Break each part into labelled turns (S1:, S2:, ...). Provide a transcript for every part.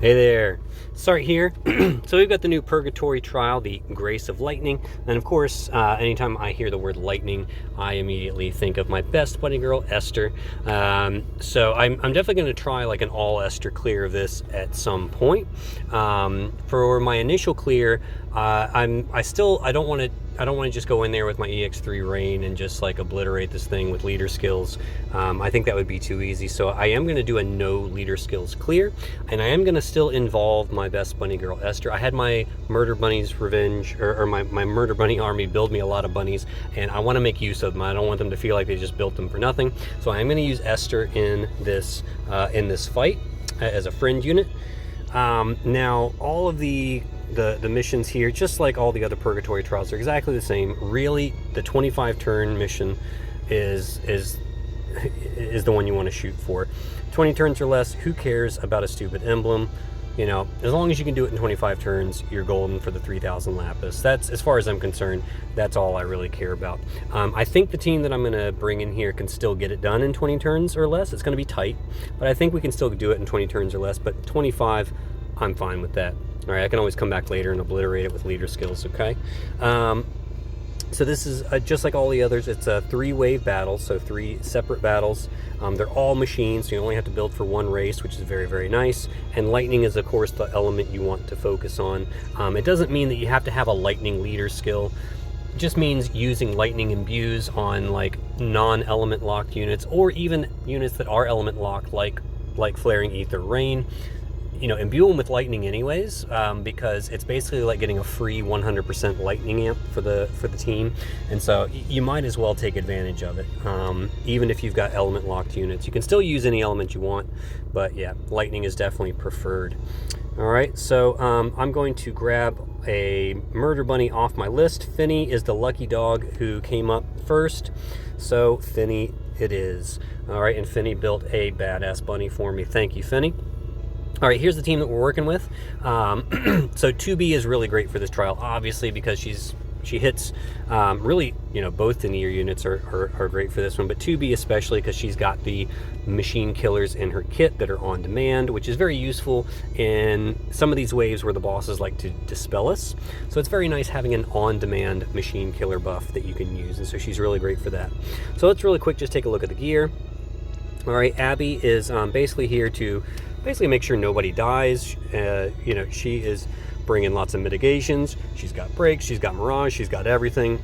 S1: Hey there, Start here. So we've got the new Purgatory trial, the Grace of Lightning. And of course, anytime I hear the word lightning, I immediately think of my best buddy girl, Esther. So I'm definitely going to try like an all Esther clear of this at some point. For my initial clear, I don't want to just go in there with my EX3 Rain and just like obliterate this thing with leader skills. I think that would be too easy. So I am going to do a no leader skills clear, and I am going to still involve my best bunny girl, Esther. I had my Murder Bunnies Revenge, or my Murder Bunny army build me a lot of bunnies, and I want to make use of them. I don't want them to feel like they just built them for nothing. So I am going to use Esther in this fight as a friend unit. Now, all of the missions here, just like all the other Purgatory trials, are exactly the same. Really, the 25 turn mission is the one you want to shoot for. 20 turns or less, who cares about a stupid emblem? You know, as long as you can do it in 25 turns, you're golden for the 3,000 lapis. That's, as far as I'm concerned, that's all I really care about. I think the team that I'm going to bring in here can still get it done in 20 turns or less. It's going to be tight, but I think we can still do it in 20 turns or less. But 25, I'm fine with that. All right, I can always come back later and obliterate it with leader skills, okay? So this is just like all the others. It's a 3-wave battle, so 3 separate battles. They're all machines, so you only have to build for one race, which is very, very nice. And lightning is, of course, the element you want to focus on. It doesn't mean that you have to have a lightning leader skill. It just means using lightning imbues on like non-element locked units, or even units that are element locked, like Flaring Ether Rain. You know, imbue them with lightning anyways, because it's basically like getting a free 100% lightning amp for the team, and so you might as well take advantage of it. Even if you've got element locked units, you can still use any element you want, but yeah, lightning is definitely preferred. All right, so I'm going to grab a murder bunny off my list. Finny is the lucky dog who came up first, so Finny it is. All right, and Finny built a badass bunny for me. Thank you, Finny. All right, here's the team that we're working with. So 2B is really great for this trial, obviously, because she hits really, you know, both the near units are great for this one, but 2B especially because she's got the machine killers in her kit that are on demand, which is very useful in some of these waves where the bosses like to dispel us. So it's very nice having an on-demand machine killer buff that you can use, and so she's really great for that. So let's really quick just take a look at the gear. All right, Abby is basically here to make sure nobody dies. You know, she is bringing lots of mitigations. She's got brakes, she's got mirage, she's got everything.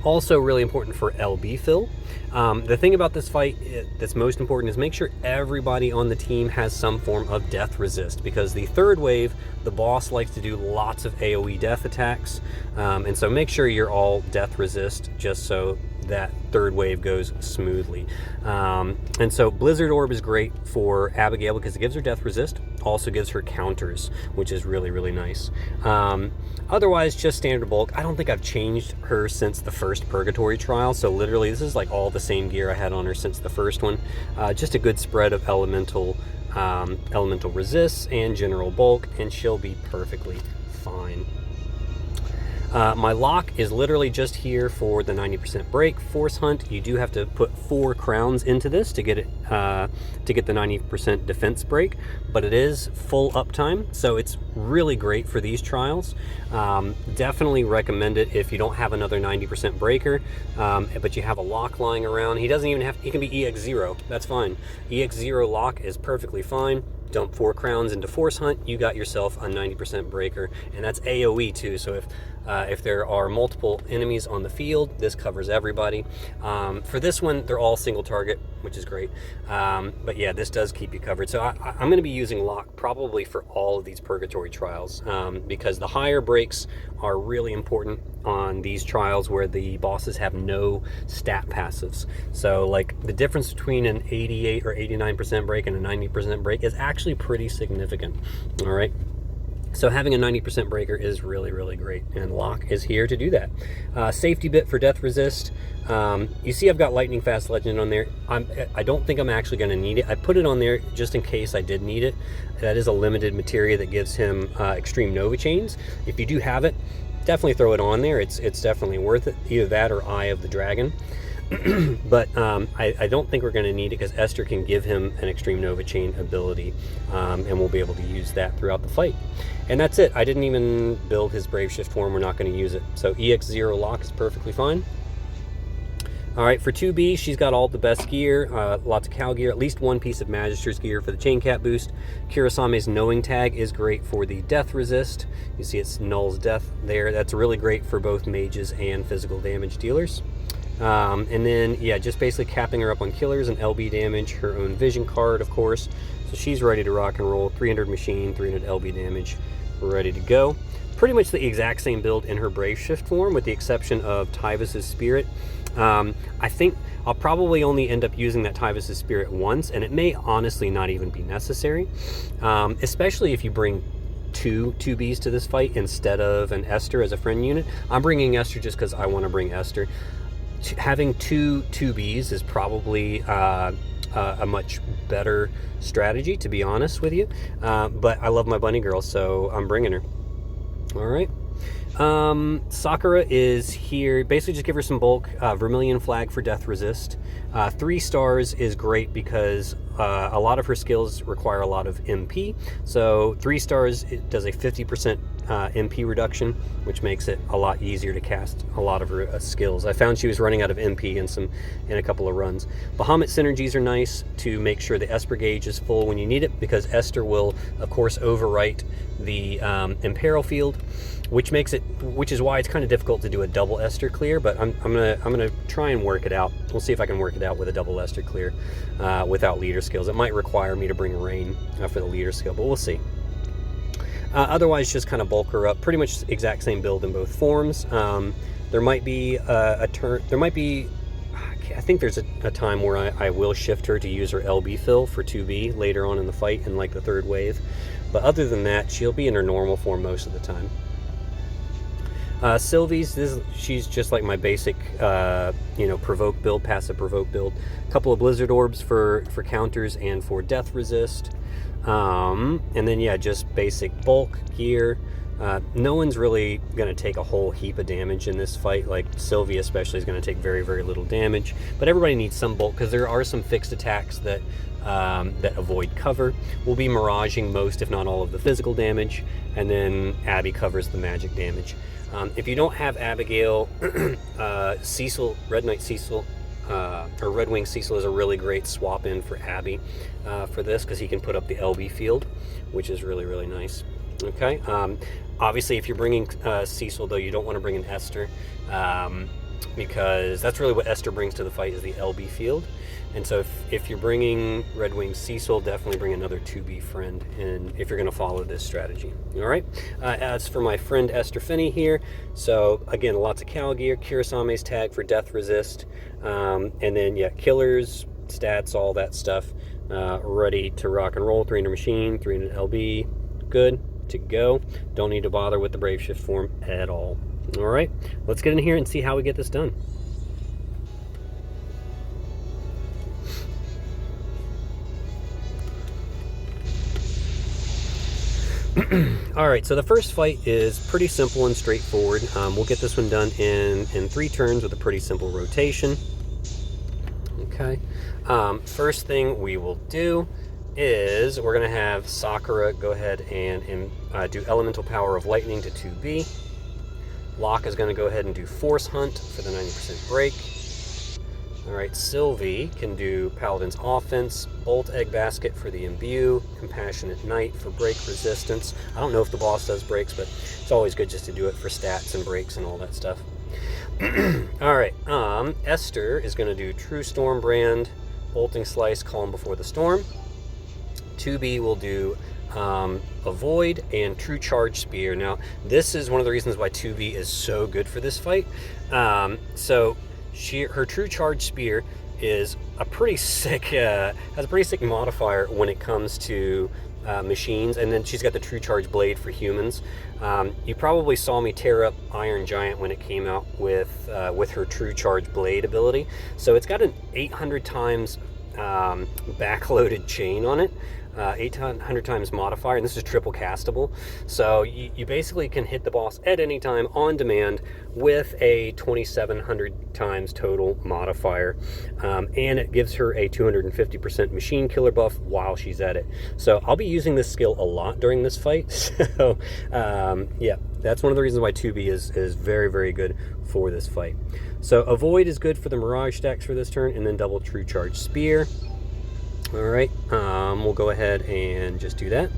S1: Also really important for LB fill. The thing about this fight that's most important is make sure everybody on the team has some form of death resist, because the third wave, the boss likes to do lots of AoE death attacks, and so make sure you're all death resist just so that third wave goes smoothly. And so Blizzard Orb is great for Abigail because it gives her death resist, also gives her counters, which is really, really nice. Otherwise, just standard bulk. I don't think I've changed her since the first Purgatory trial, so literally this is like all the same gear I had on her since the first one. Just a good spread of elemental resists and general bulk, and she'll be perfectly fine. My lock is literally just here for the 90% break. Force Hunt, you do have to put 4 crowns into this to get it to get the 90% defense break, but it is full uptime, so it's really great for these trials. Definitely recommend it if you don't have another 90% breaker, but you have a lock lying around. He doesn't even have, he can be EX0, that's fine. EX0 lock is perfectly fine. Dump 4 crowns into Force Hunt, you got yourself a 90% breaker, and that's AoE too, so if there are multiple enemies on the field, this covers everybody. For this one, they're all single target, which is great, but yeah, this does keep you covered. So I'm going to be using lock probably for all of these Purgatory trials, because the higher breaks are really important on these trials where the bosses have no stat passives. So like the difference between an 88 or 89% break and a 90% break is actually pretty significant. All right, so having a 90% breaker is really, really great, and lock is here to do that. Safety bit for death resist. You see I've got lightning fast legend on there. I don't think I'm actually going to need it. I put it on there just in case I did need it. That is a limited materia that gives him extreme nova chains. If you do have it, definitely throw it on there. It's definitely worth it. Either that or Eye of the Dragon. But I don't think we're going to need it because Esther can give him an Extreme Nova Chain ability, and we'll be able to use that throughout the fight. And that's it. I didn't even build his Brave Shift form. We're not going to use it. So EX0 lock is perfectly fine. All right, for 2B, she's got all the best gear, lots of Cal gear, at least one piece of Magister's gear for the Chain Cap boost. Kirasame's Knowing Tag is great for the death resist. You see it's Null's death there. That's really great for both mages and physical damage dealers. And then, yeah, just basically capping her up on killers and LB damage, her own vision card, of course. So she's ready to rock and roll, 300 machine, 300 LB damage, ready to go. Pretty much the exact same build in her Brave Shift form, with the exception of Tyvus's Spirit. I think I'll probably only end up using that Tyvus's Spirit once, and it may honestly not even be necessary, especially if you bring two 2Bs to this fight instead of an Esther as a friend unit. I'm bringing Esther just because I want to bring Esther. Having two 2Bs is probably a much better strategy, to be honest with you, but I love my bunny girl, so I'm bringing her. All right. Sakura is here. Basically just give her some bulk. Vermilion Flag for death resist. 3 stars is great because a lot of her skills require a lot of MP. So 3 stars, it does a 50% MP reduction, which makes it a lot easier to cast a lot of her skills. I found she was running out of MP in a couple of runs. Bahamut synergies are nice to make sure the Esper gauge is full when you need it, because Esther will, of course, overwrite the Imperil field, which is why it's kind of difficult to do a double Esther clear, but I'm gonna try and work it out. We'll see if I can work it out with a double Esther clear without leader skills. It might require me to bring Rain for the leader skill, but we'll see. Otherwise, just kind of bulk her up. Pretty much exact same build in both forms. There might be a turn. There might be. I think there's a time where I will shift her to use her LB fill for 2B later on in the fight in like the 3rd wave. But other than that, she'll be in her normal form most of the time. Sylvie's, she's just like my basic, provoke build, passive provoke build. A couple of Blizzard Orbs for counters and for death resist. And then, yeah, just basic bulk gear. No one's really going to take a whole heap of damage in this fight. Like Sylvie especially is going to take very, very little damage. But everybody needs some bulk because there are some fixed attacks that avoid cover. We'll be miraging most, if not all, of the physical damage. And then Abby covers the magic damage. If you don't have Abigail, Cecil, Red Knight Cecil, or Red Wing Cecil is a really great swap in for Abby for this, because he can put up the LB field, which is really, really nice. Okay. Obviously, if you're bringing Cecil, though, you don't want to bring an Esther, because that's really what Esther brings to the fight, is the LB field. And so if you're bringing Red Wing Cecil, definitely bring another 2B friend, and if you're going to follow this strategy. All right. As for my friend Esther Finney here, so again, lots of Cal gear, Kirasame's tag for death resist, and then, yeah, killers, stats, all that stuff, ready to rock and roll. 300 machine, 300 LB, good to go. Don't need to bother with the Brave Shift form at all. All right, let's get in here and see how we get this done. All right, so the first fight is pretty simple and straightforward. We'll get this one done in 3 turns with a pretty simple rotation. Okay. First thing we will do is we're going to have Sakura go ahead and do Elemental Power of Lightning to 2B. Locke is going to go ahead and do Force Hunt for the 90% break. All right, Sylvie can do Paladin's Offense, Bolt Egg Basket for the Imbue, Compassionate Knight for break resistance. I don't know if the boss does breaks, but it's always good just to do it for stats and breaks and all that stuff. All right, Esther is going to do True Storm Brand, Bolting Slice, Calm Before the Storm. 2B will do Avoid and True Charge Spear. Now, this is one of the reasons why 2B is so good for this fight. Her True Charge Spear is a pretty sick, has a pretty sick modifier when it comes to machines, and then she's got the True Charge Blade for humans. You probably saw me tear up Iron Giant when it came out with her True Charge Blade ability. So it's got an 800 times backloaded chain on it, 800 times modifier, and this is triple castable. So you basically can hit the boss at any time on demand with a 2700 times total modifier, and it gives her a 250% machine killer buff while she's at it. So I'll be using this skill a lot during this fight. So yeah, that's one of the reasons why 2B is very, very good for this fight. So Avoid is good for the Mirage stacks for this turn, and then double True Charge Spear. All right, we'll go ahead and just do that.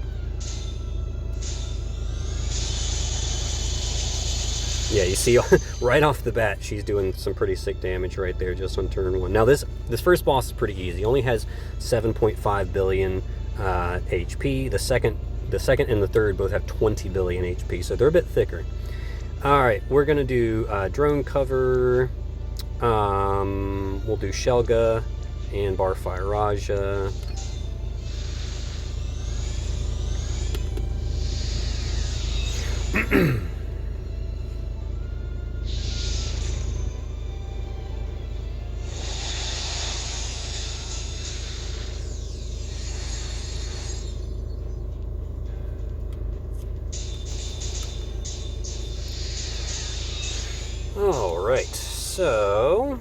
S1: Yeah, you see right off the bat, she's doing some pretty sick damage right there just on turn 1. Now this first boss is pretty easy. Only has 7.5 billion HP. The second and the third both have 20 billion HP, so they're a bit thicker. All right, we're gonna do drone cover. We'll do Shelga and Barfire Raja. All right, so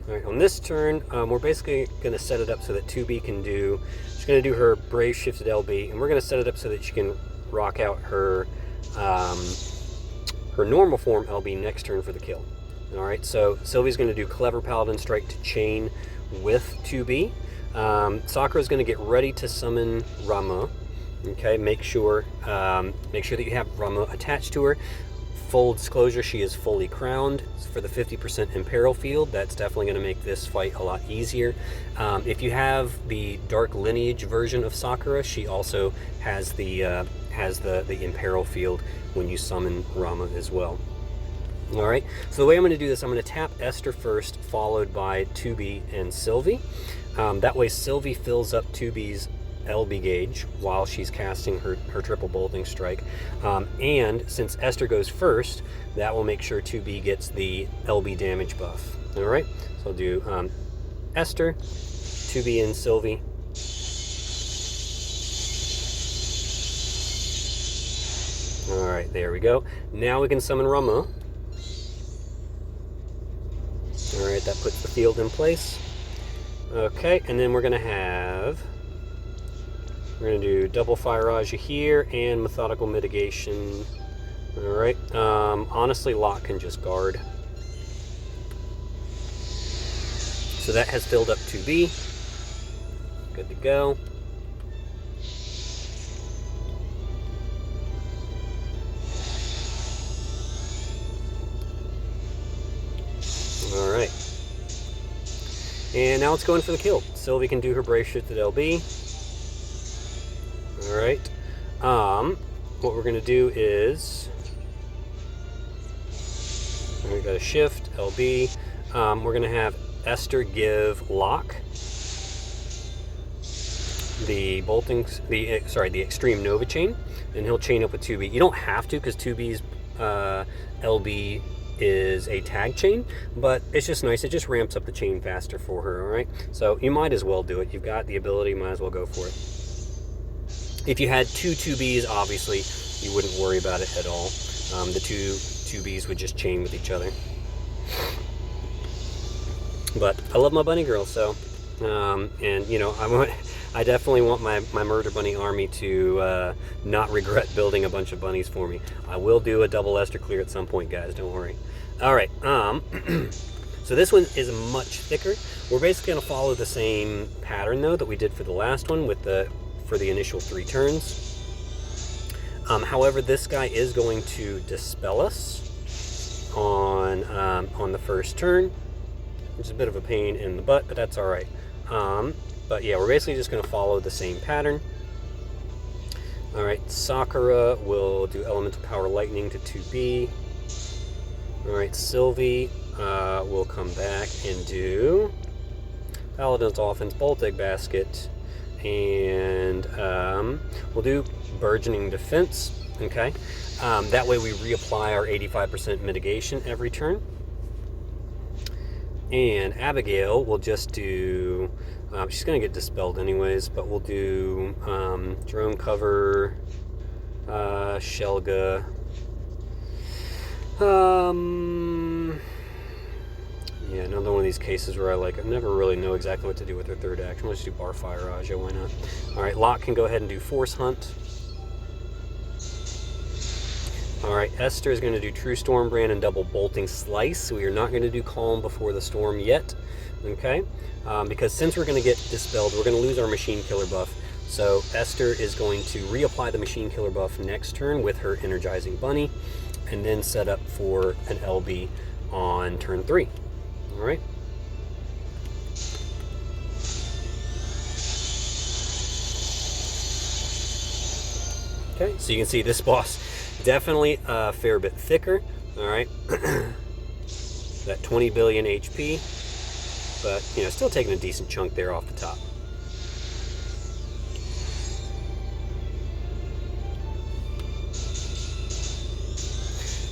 S1: all right, on this turn, we're basically going to set it up so that 2B can do, she's going to do her Brave Shifted LB, and we're going to set it up so that she can rock out her her normal form LB next turn for the kill. All right, so Sylvie's going to do Clever Paladin Strike to chain with 2B. Sakura's going to get ready to summon Rama. Okay, make sure that you have Rama attached to her. Full disclosure, she is fully crowned for the 50% Imperil field. That's definitely going to make this fight a lot easier. If you have the Dark Lineage version of Sakura, she also has the Imperil field when you summon Rama as well. All right, so the way I'm going to do this, I'm going to tap Esther first, followed by 2B and Sylvie. That way Sylvie fills up 2B's LB gauge while she's casting her triple bolting strike, and since Esther goes first, that will make sure 2B gets the LB damage buff. All right, so I'll do Esther, 2B, and Sylvie. All right, there we go. Now we can summon Rama. All right, that puts the field in place. Okay, and then we're gonna do double Fire Raja here and Methodical Mitigation. All right. Honestly, Locke can just guard. So that has filled up 2B. Good to go. All right. And now it's going for the kill. Sylvie can do her Brave Shifted LB. All right, what we're going to do is, we got a shift, LB, we're going to have Esther give Locke the the Extreme Nova Chain, and he'll chain up with 2B. You don't have to, because 2B's LB is a tag chain, but it's just nice. It just ramps up the chain faster for her, all right? So you might as well do it. You've got the ability, might as well go for it. If you had two 2Bs, obviously, you wouldn't worry about it at all. The two 2Bs would just chain with each other. But I love my bunny girl, so, and you know, I definitely want my Murder Bunny army to not regret building a bunch of bunnies for me. I will do a double Esther clear at some point, guys, don't worry. All right, so this one is much thicker. We're basically gonna follow the same pattern, though, that we did for the last one with for the initial 3 turns. However, this guy is going to dispel us on the first turn, which is a bit of a pain in the butt, but that's all right. But yeah, we're basically just going to follow the same pattern. All right, Sakura will do Elemental Power Lightning to 2B. All right, Sylvie will come back and do Paladin's Offense, Bolt Egg Basket, and we'll do Burgeoning Defense, okay? That way we reapply our 85% mitigation every turn. And Abigail will just do She's going to get dispelled anyways, but we'll do drone cover, Shelga. Yeah, another one of these cases where I never really know exactly what to do with her third action. Let's do bar fire Aja, why not? Alright, Locke can go ahead and do force hunt. Alright, Esther is going to do True Storm Brand and double bolting slice. We are not going to do calm before the storm yet. Okay? Because since we're going to get dispelled, we're going to lose our machine killer buff. So Esther is going to reapply the machine killer buff next turn with her energizing bunny, and then set up for an LB on turn 3. Alright? Okay, so you can see this boss definitely a fair bit thicker. Alright? That 20 billion HP, but still taking a decent chunk there off the top.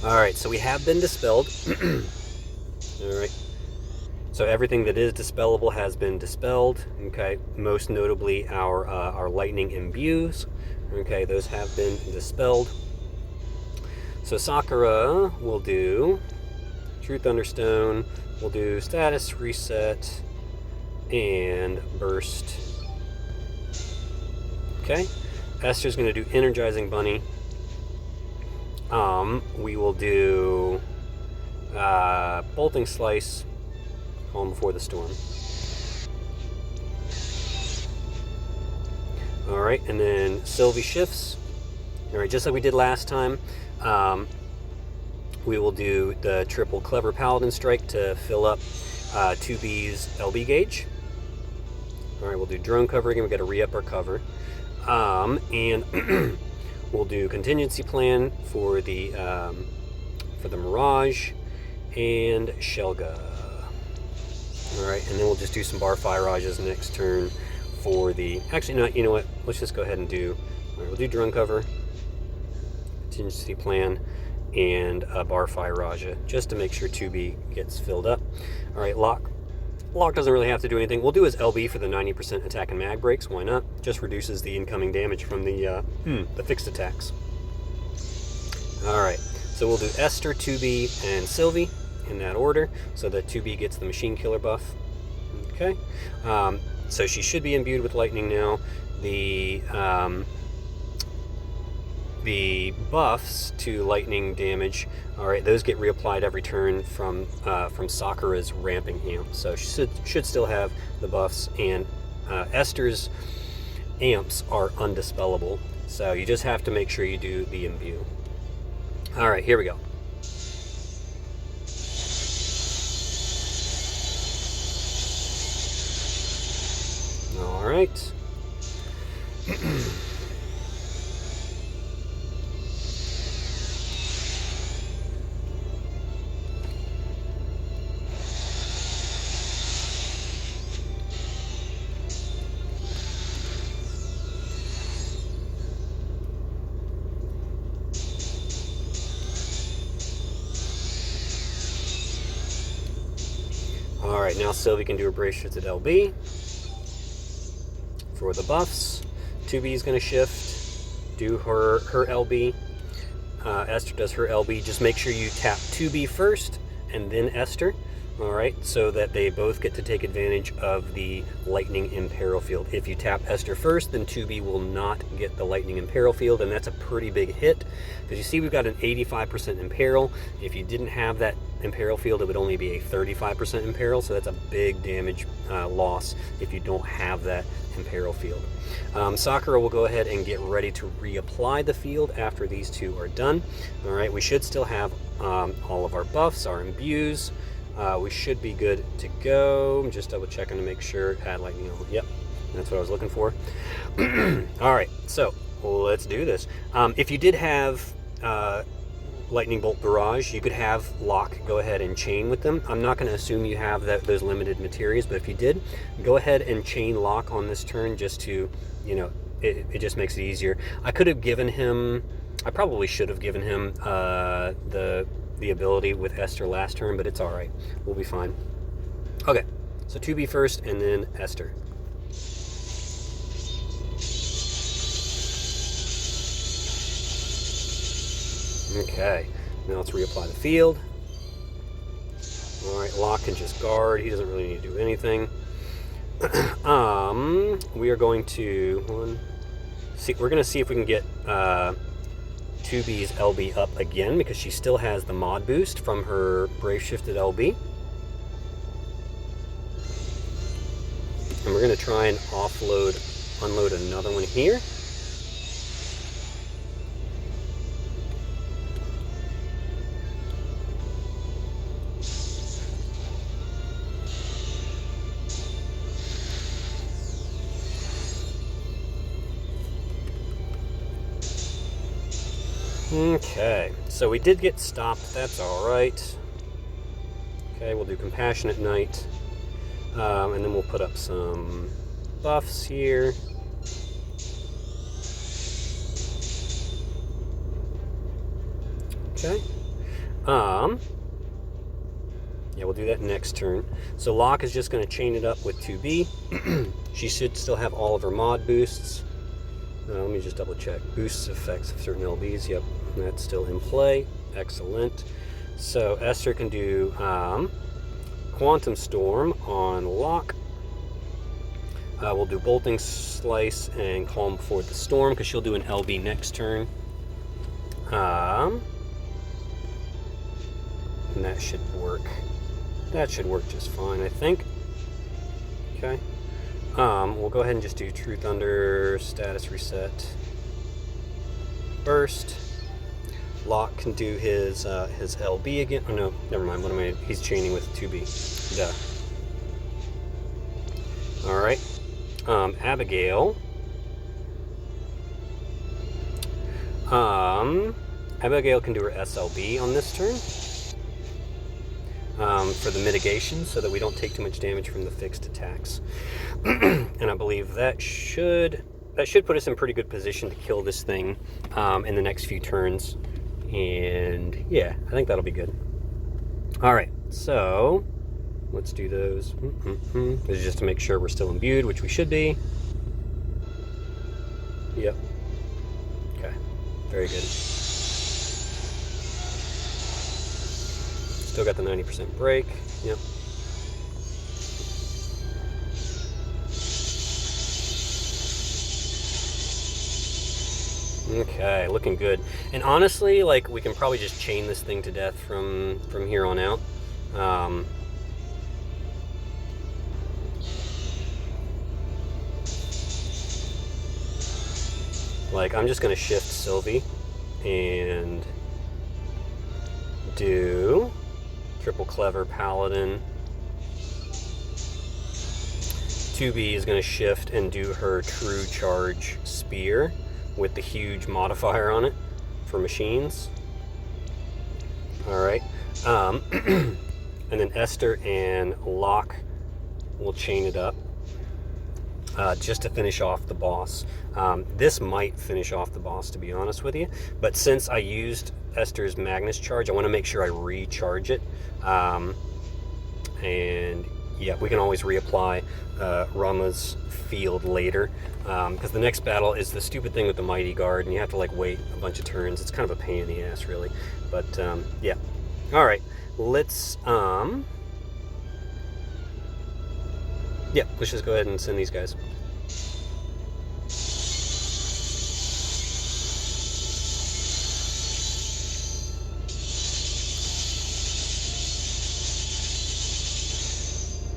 S1: Alright, so we have been dispelled. Alright. So everything that is dispellable has been dispelled. Okay, most notably our lightning imbues. Okay, those have been dispelled. So Sakura will do True Thunderstone, we'll do status reset and burst. Okay, Esther's going to do energizing bunny. We will do bolting slice, calm before the storm. All right, and then Sylvie shifts. All right, just like we did last time. We will do the triple clever paladin strike to fill up 2B's LB gauge. All right, we'll do drone cover again. We got to re-up our cover, and we'll do contingency plan for the Mirage and Shelga. All right, and then we'll just do some bar fire Rajas next turn for the. Actually, no, you know what? Let's just go ahead and do. All right, we'll do drone cover, contingency plan, and a bar fire Raja just to make sure 2B gets filled up. All right, Locke. Locke doesn't really have to do anything. We'll do his LB for the 90% attack and mag breaks. Why not? Just reduces the incoming damage from the fixed attacks. All right, so we'll do Esther, 2B, and Sylvie in that order, so that 2B gets the machine killer buff. Okay, so she should be imbued with lightning now. The buffs to lightning damage, all right, those get reapplied every turn from Sakura's ramping amp. So she should still have the buffs, and Esther's amps are undispellable. So you just have to make sure you do the imbue. All right, here we go. All right. Alright, now Sylvie can do a bracelets at LB for the buffs. 2B is going to shift, do her LB. Esther does her LB. Just make sure you tap 2B first and then Esther. Alright, so that they both get to take advantage of the lightning imperil field. If you tap Esther first, then 2B will not get the lightning imperil field, and that's a pretty big hit. Because you see we've got an 85% imperil. If you didn't have that imperil field, it would only be a 35% imperil, so that's a big damage loss if you don't have that imperil field. Sakura will go ahead and get ready to reapply the field after these two are done. Alright, we should still have all of our buffs, our imbues. We should be good to go. I'm just double checking to make sure. Add lightning. Yep, that's what I was looking for. All right, so let's do this. If you did have lightning bolt barrage, you could have Locke go ahead and chain with them. I'm not going to assume you have those limited materials, but if you did, go ahead and chain Locke on this turn just to, it just makes it easier. I could have given him. I probably should have given him the ability with Esther last turn, but it's all right. We'll be fine. Okay, so 2B first and then Esther. Okay, now let's reapply the field. Alright, Locke can just guard. He doesn't really need to do anything. We are going to we're going to see if we can get 2B's LB up again, because she still has the mod boost from her Brave Shifted LB. And we're going to try and unload another one here. Okay, so we did get stopped. That's all right. Okay, we'll do Compassionate Night. And then we'll put up some buffs here. Okay. Yeah, we'll do that next turn. So Locke is just going to chain it up with 2B. She should still have all of her mod boosts. Let me just double check. Boosts effects of certain LBs. Yep, that's still in play. Excellent. So Esther can do Quantum Storm on Locke. We'll do Bolting Slice and Calm Before the Storm, because she'll do an LB next turn. And that should work. That should work just fine, I think. Okay. We'll go ahead and just do True Thunder, Status Reset, Burst. Locke can do his LB again. Oh no, never mind. What am I? He's chaining with 2B. Duh. All right. Abigail. Abigail can do her SLB on this turn. For the mitigation, so that we don't take too much damage from the fixed attacks. And I believe that should put us in pretty good position to kill this thing in the next few turns. And yeah, I think that'll be good. All right, so let's do those. This is just to make sure we're still imbued, which we should be. Yep. Okay, very good. Still got the 90% break. Yep. Okay, looking good. And honestly, like, we can probably just chain this thing to death from here on out. Like, I'm just gonna shift Sylvie and do Triple Clever Paladin. 2B is going to shift and do her True Charge Spear with the huge modifier on it for machines. Alright. And then Esther and Locke will chain it up just to finish off the boss. This might finish off the boss, to be honest with you. But since I used Esther's Magnus Charge, I want to make sure I recharge it. And yeah, we can always reapply Rama's field later, because the next battle is the stupid thing with the Mighty Guard, and you have to like wait a bunch of turns. It's kind of a pain in the ass, really. But yeah. All right, let's just go ahead and send these guys.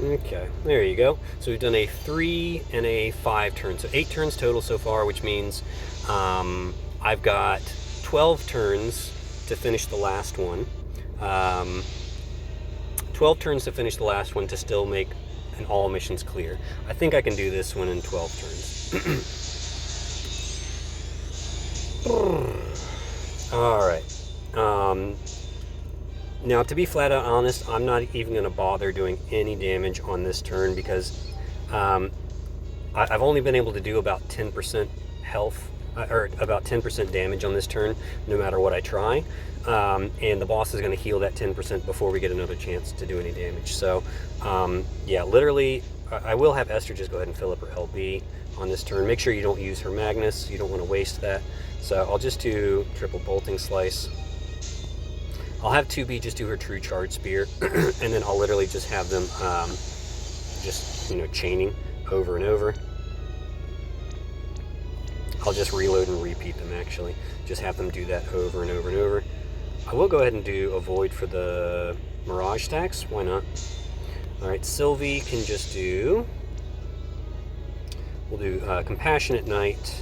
S1: Okay, there you go. So we've done a 3 and a 5 turn. So 8 turns total so far, which means I've got 12 turns to finish the last one. 12 turns to finish the last one to still make an all missions clear. I think I can do this one in 12 turns. All right. Now, to be flat out honest, I'm not even going to bother doing any damage on this turn, because I've only been able to do about 10% health, or about 10% damage on this turn, no matter what I try. And the boss is going to heal that 10% before we get another chance to do any damage. So, yeah, literally, I will have Esther just go ahead and fill up her LB on this turn. Make sure you don't use her Magnus. You don't want to waste that. So I'll just do Triple Bolting Slice. I'll have 2B just do her true charge spear, and then I'll literally just have them just, you know, chaining over and over. I'll just reload and repeat them, actually. Just have them do that over and over and over. I will go ahead and do a void for the Mirage stacks. Why not? Alright, Sylvie can just do... We'll do Compassionate Knight.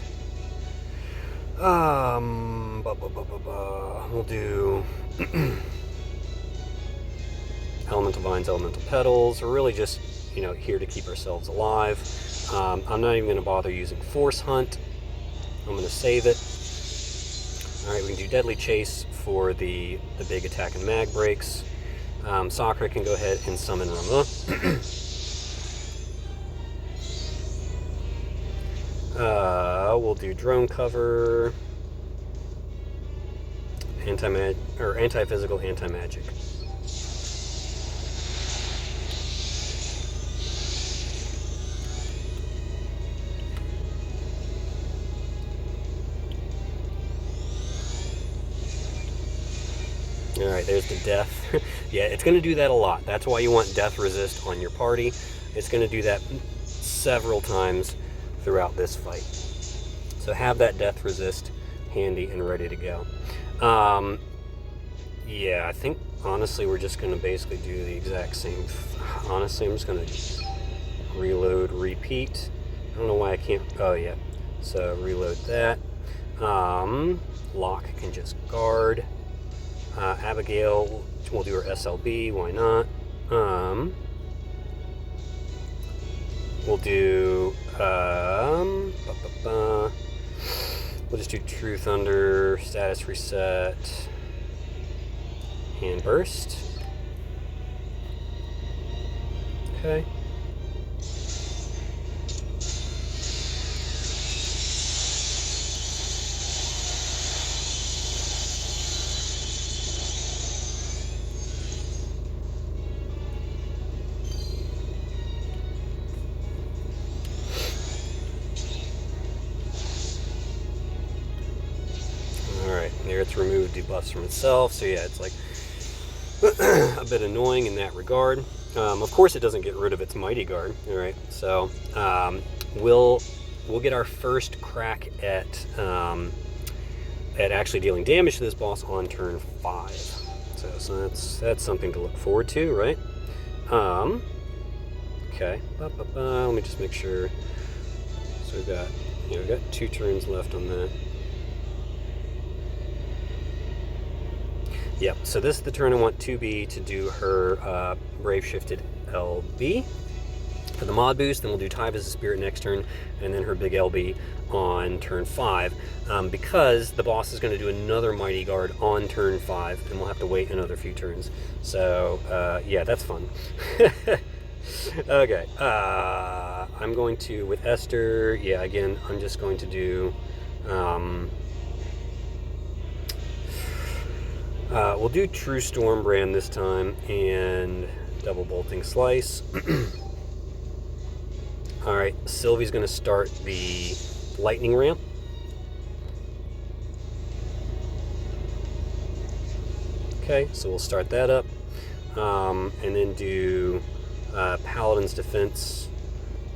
S1: We'll do Elemental Vines, Elemental Petals. We're really just, you know, here to keep ourselves alive. I'm not even going to bother using Force Hunt. I'm going to save it. Alright, we can do Deadly Chase for the big attack and mag breaks. Sakura can go ahead and summon Rama. We'll do drone cover, anti-physical, anti-magic. Alright, there's the death. Yeah, it's going to do that a lot. That's why you want death resist on your party. It's going to do that several times throughout this fight. So have that death resist handy and ready to go. Yeah, I think honestly we're just going to basically do the exact same. Honestly, I'm just going to reload, repeat. I don't know why I can't. Oh yeah, so reload that. Locke can just guard. Abigail, we'll do her SLB. Why not? We'll do. We'll just do True Thunder, Status Reset, and Burst. Okay. There, it's removed debuffs from itself, so yeah, it's like a bit annoying in that regard. Of course, it doesn't get rid of its Mighty Guard. All right, so we'll get our first crack at actually dealing damage to this boss on turn 5. So that's something to look forward to, right? Okay. Let me just make sure. So we've got 2 turns left on that. Yep, so this is the turn I want 2B to do her Brave Shifted LB for the mod boost. Then we'll do Tive as a Spirit next turn, and then her big LB on turn 5. Because the boss is going to do another Mighty Guard on turn 5, and we'll have to wait another few turns. So, yeah, that's fun. Okay, I'm going to, with Esther, yeah, again, I'm just going to do... we'll do True Storm Brand this time and Double Bolting Slice. Alright, Sylvie's going to start the Lightning Ramp. Okay, so we'll start that up. And then do Paladin's Defense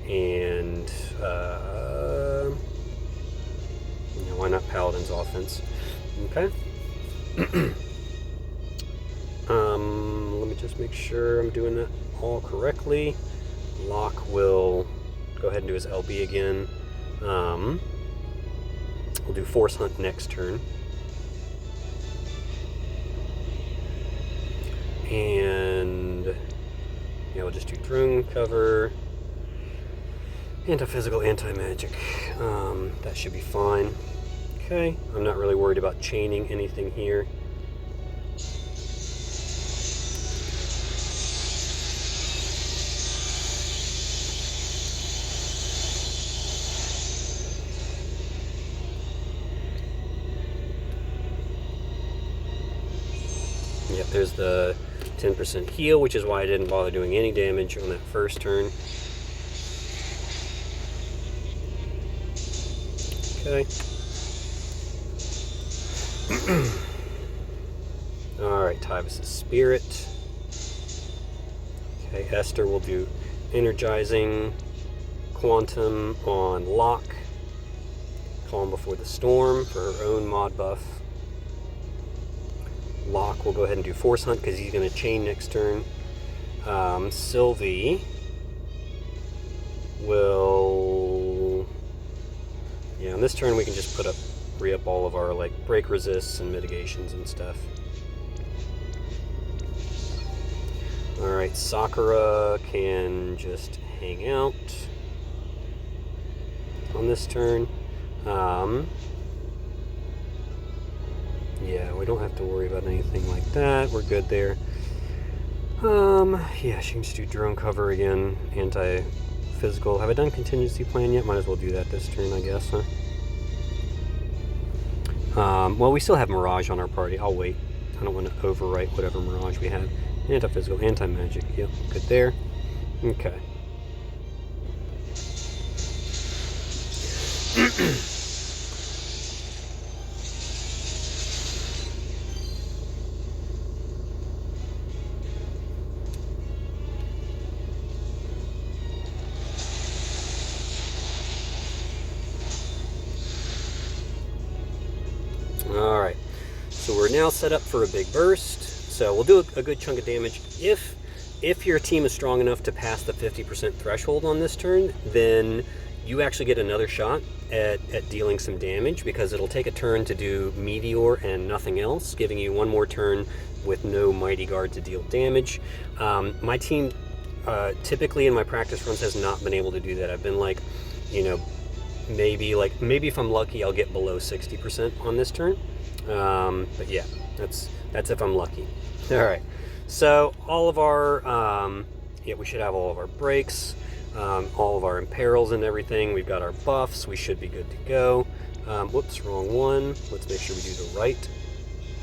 S1: and why not Paladin's Offense? Okay. Let me just make sure I'm doing that all correctly. Locke will go ahead and do his LB again. We'll do Force Hunt next turn. And yeah, we'll just do Drone Cover, Anti-Physical, Anti-Magic. That should be fine. Okay, I'm not really worried about chaining anything here. Yep, there's the 10% heal, which is why I didn't bother doing any damage on that first turn. Okay. Alright. Alright, Tyvus' Spirit. Okay, Esther will do Energizing Quantum on Lock. Calm Before the Storm for her own mod buff. Lock will go ahead and do Force Hunt because he's going to chain next turn. Sylvie will... Yeah, on this turn we can just re-up all of our like break resists and mitigations and stuff. Alright, Sakura can just hang out on this turn. Yeah, we don't have to worry about anything like that. We're good there. Yeah, she can just do drone cover again. Anti-physical. Have I done contingency plan yet? Might as well do that this turn, I guess, huh? Well, we still have Mirage on our party. I'll wait. I don't want to overwrite whatever Mirage we have. Anti-physical, anti-magic. Yep, good there. Okay. Alright, so we're now set up for a big burst. So we'll do a good chunk of damage. If your team is strong enough to pass the 50% threshold on this turn, then you actually get another shot at dealing some damage, because it'll take a turn to do Meteor and nothing else, giving you one more turn with no Mighty Guard to deal damage. My team, typically in my practice runs, has not been able to do that. I've been like, you know, maybe if I'm lucky I'll get below 60% on this turn. But yeah, that's if I'm lucky. Alright, so all of our, yeah, we should have all of our breaks, all of our imperils and everything. We've got our buffs. We should be good to go. Whoops, wrong one. Let's make sure we do the right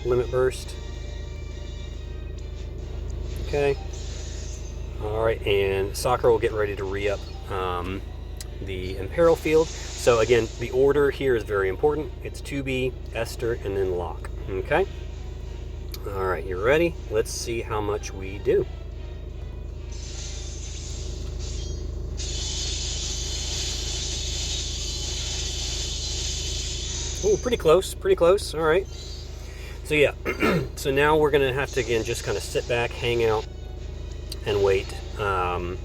S1: limit burst. Okay. Alright, and Sakura will get ready to re-up the imperil field. So again, the order here is very important. It's 2B, Esther, and then Lock. Okay? Alright, you ready? Let's see how much we do. Oh, pretty close, pretty close. Alright. So yeah, so now we're going to have to, again, just kind of sit back, hang out, and wait. And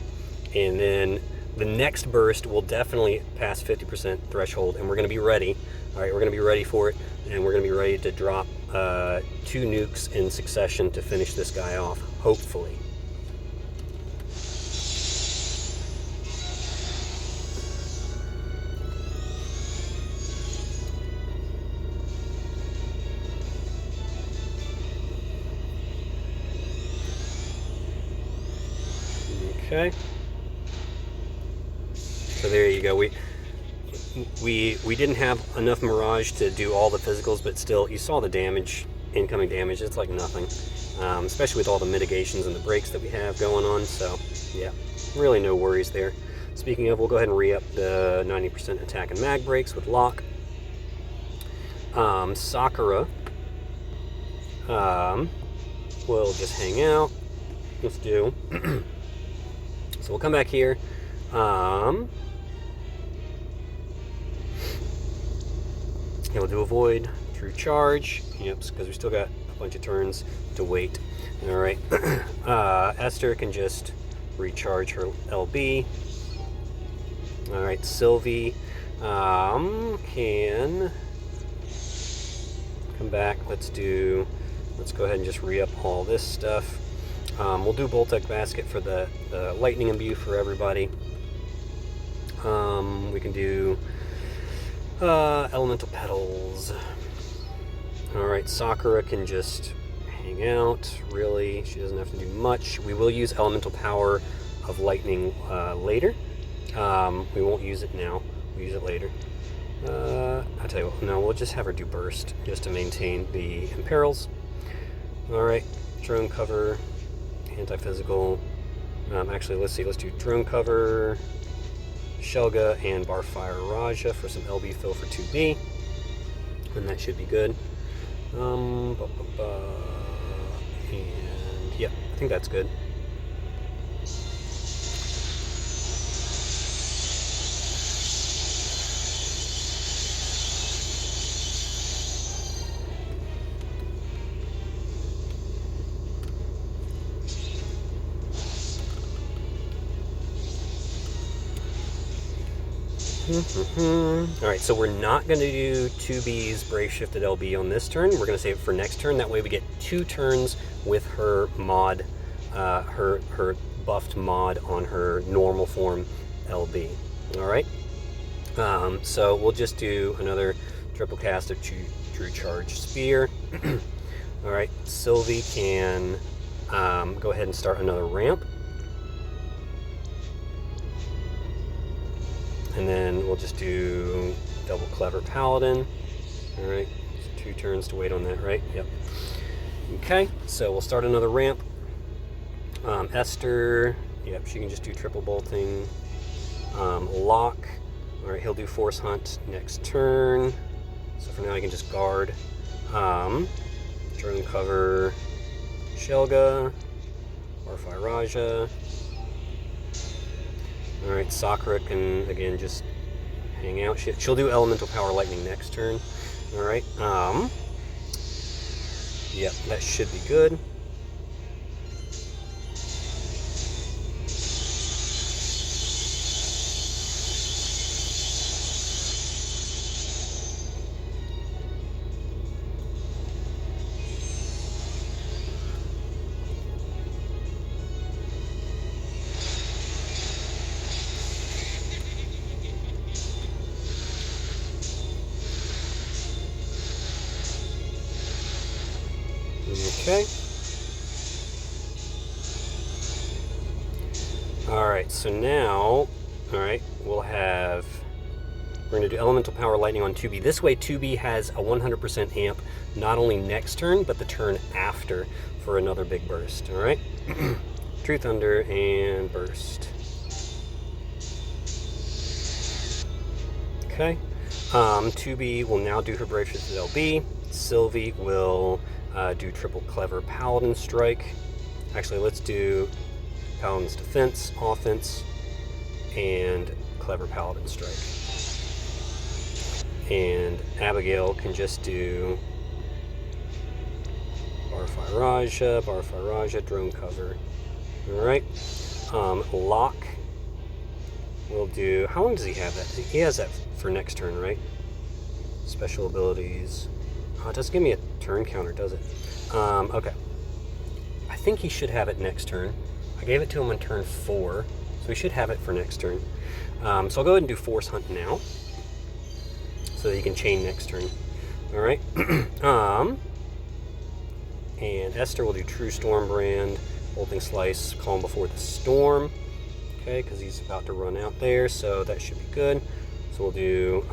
S1: then the next burst will definitely pass 50% threshold, and we're going to be ready. Alright, we're going to be ready for it, and we're going to be ready to drop 2 nukes in succession to finish this guy off, hopefully. Okay. So there you go. We didn't have enough Mirage to do all the physicals, but still, you saw the damage, incoming damage. It's like nothing, especially with all the mitigations and the breaks that we have going on. So yeah, really no worries there. Speaking of, we'll go ahead and re-up the 90% attack and mag breaks with Lock. Sakura will just hang out. Let's do. So we'll come back here. Yeah, we'll do a void through charge. Yep, because we still got a bunch of turns to wait. All right. Esther can just recharge her LB. All right, Sylvie can come back. Let's go ahead and just re-up all this stuff. We'll do Boltec Basket for the lightning imbue for everybody. We can do elemental petals. Alright, Sakura can just hang out, really. She doesn't have to do much. We will use elemental power of lightning later. We won't use it now. We'll use it later. I'll tell you what, no, we'll just have her do burst just to maintain the imperils. Alright, drone cover, anti-physical. Actually, let's see, let's do drone cover, Shelga, and Barfire Raja for some LB fill for 2B, and that should be good. And yeah, I think that's good. All right, so we're not going to do 2B's brave shifted LB on this turn. We're going to save it for next turn. That way we get 2 turns with her mod, her buffed mod on her normal form LB. All right, so we'll just do another triple cast of True Charge Spear. All right, Sylvie can go ahead and start another ramp. And then we'll just do double Clever Paladin. All right, 2 turns to wait on that, right? Yep. Okay, so we'll start another ramp. Esther, yep, she can just do triple bolting. Locke, all right, he'll do Force Hunt next turn. So for now, he can just guard. Drone cover, Shelga, Barfire Raja. All right, Sakura can, again, just hang out. She'll do Elemental Power Lightning next turn. All right. Yep, that should be good. Okay. All right, so now, all right, we're going to do Elemental Power Lightning on 2B. This way, 2B has a 100% amp, not only next turn, but the turn after for another big burst, all right? True Thunder and Burst. Okay. 2B will now do her Brave Shifted LB. Sylvie will do triple Clever Paladin Strike. Actually, let's do Paladin's Defense, Offense, and Clever Paladin Strike. And Abigail can just do Barfire Raja, Drone Cover. Alright. Locke will do... How long does he have that? He has that for next turn, right? Special abilities. Oh, it doesn't give me a turn counter, does it? Okay. I think he should have it next turn. I gave it to him on turn 4, so he should have it for next turn. So I'll go ahead and do Force Hunt now, so that he can chain next turn. Alright. And Esther will do True Storm Brand, Bolting Slice, Calm Before the Storm. Okay, because he's about to run out there, so that should be good. So we'll do,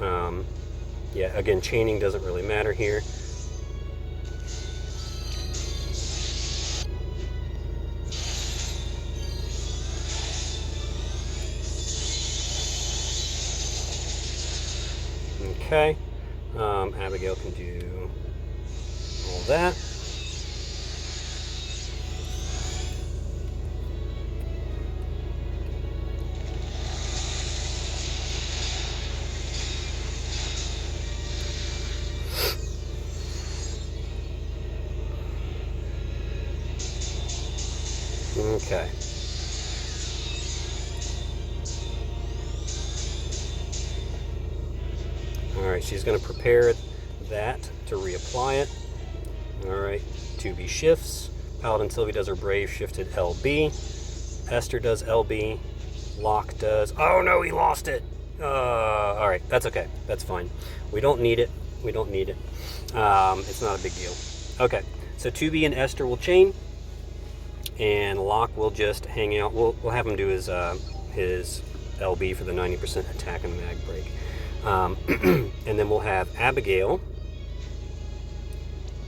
S1: yeah, again, chaining doesn't really matter here. Okay, Abigail can do all that. Okay. Alright, she's going to prepare that to reapply it. Alright, 2B shifts. Paladin Sylvie does her Brave Shifted LB. Esther does LB. Locke does... Oh no, he lost it! Alright, that's okay. That's fine. We don't need it. We don't need it. It's not a big deal. Okay, so 2B and Esther will chain. And Locke will just hang out. We'll have him do his LB for the 90% attack and mag break. And then we'll have Abigail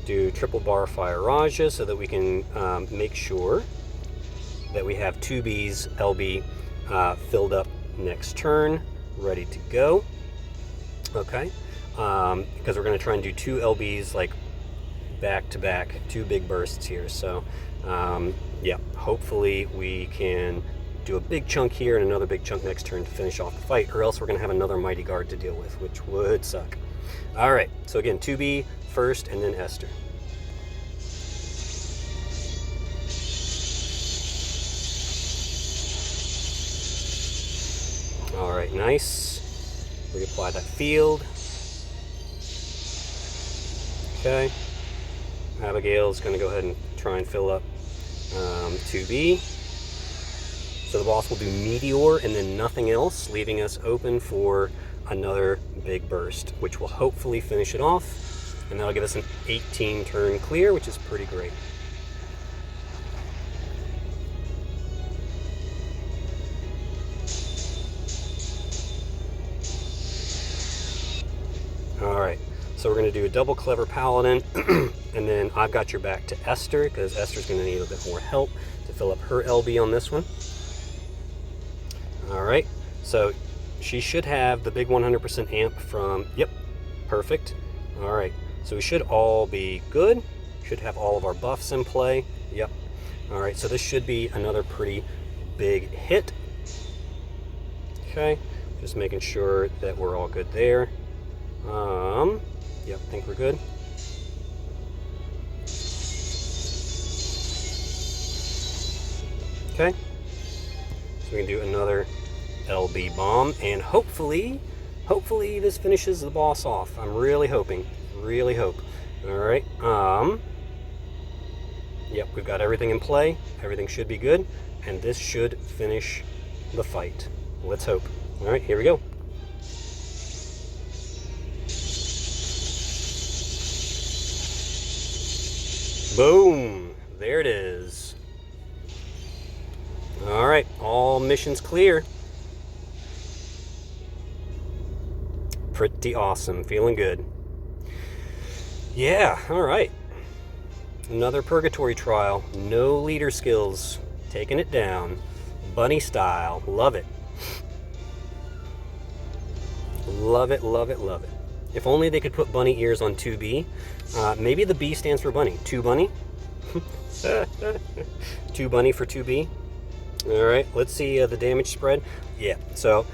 S1: do triple Barfire Raja so that we can make sure that we have 2B's LB filled up next turn, ready to go. Okay, because we're going to try and do 2 LBs like back to back, 2 big bursts here. So yeah, hopefully we can do a big chunk here and another big chunk next turn to finish off the fight, or else we're gonna have another Mighty Guard to deal with, which would suck. All right, so again, 2B first and then Esther. All right, nice. Reapply that field. Okay. Abigail's gonna go ahead and try and fill up 2B. So the boss will do Meteor and then nothing else, leaving us open for another big burst, which will hopefully finish it off. And that'll give us an 18 turn clear, which is pretty great. All right, so we're gonna do a double Clever Paladin, and then I've got your back to Esther, because Esther's gonna need a bit more help to fill up her LB on this one. All right, so she should have the big 100% amp from, yep, perfect. All right, so we should all be good. Should have all of our buffs in play, yep. All right, so this should be another pretty big hit. Okay, just making sure that we're all good there. Yep, I think we're good. Okay, so we can do another LB bomb, and hopefully this finishes the boss off. I'm really hoping, really hope. All right, yep, we've got everything in play. Everything should be good, and this should finish the fight. Let's hope. All right, here we go. Boom! There it is. All right, all missions clear. Pretty awesome, feeling good. Yeah, all right. Another Purgatory trial. No leader skills. Taking it down. Bunny style. Love it. Love it, love it, love it. If only they could put bunny ears on 2B. Maybe the B stands for bunny. 2 bunny? 2 bunny for 2B. All right, let's see the damage spread. Yeah, so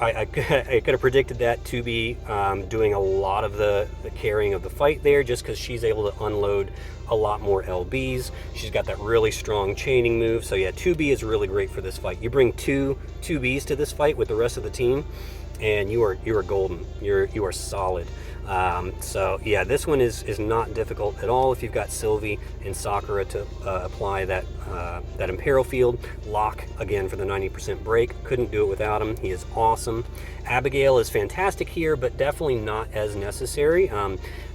S1: I could have predicted that 2B doing a lot of the carrying of the fight there, just because she's able to unload a lot more LBs. She's got that really strong chaining move. So yeah, 2B is really great for this fight. You bring 2Bs to this fight with the rest of the team, and you are golden. You are solid. So yeah, this one is not difficult at all if you've got Sylvie and Sakura to apply that Imperial Field. Locke again for the 90% break. Couldn't do it without him. He is awesome. Abigail is fantastic here, but definitely not as necessary.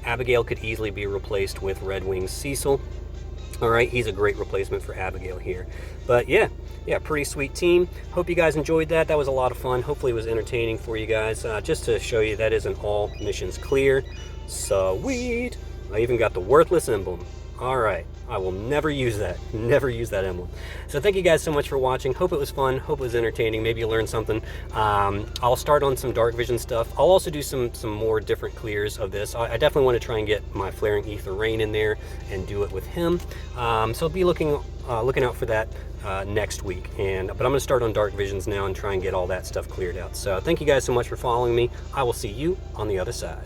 S1: Abigail could easily be replaced with Red Wings Cecil. All right, he's a great replacement for Abigail here. But yeah, pretty sweet team. Hope you guys enjoyed that. That was a lot of fun. Hopefully it was entertaining for you guys. Just to show you, that is an all missions clear. Sweet. I even got the worthless emblem. All right, I will never use that. Never use that emblem. So thank you guys so much for watching. Hope it was fun. Hope it was entertaining. Maybe you learned something. I'll start on some dark vision stuff. I'll also do some more different clears of this. I definitely want to try and get my Flaring Ether Rain in there and do it with him. So be looking out for that next week. But I'm going to start on dark visions now and try and get all that stuff cleared out. So thank you guys so much for following me. I will see you on the other side.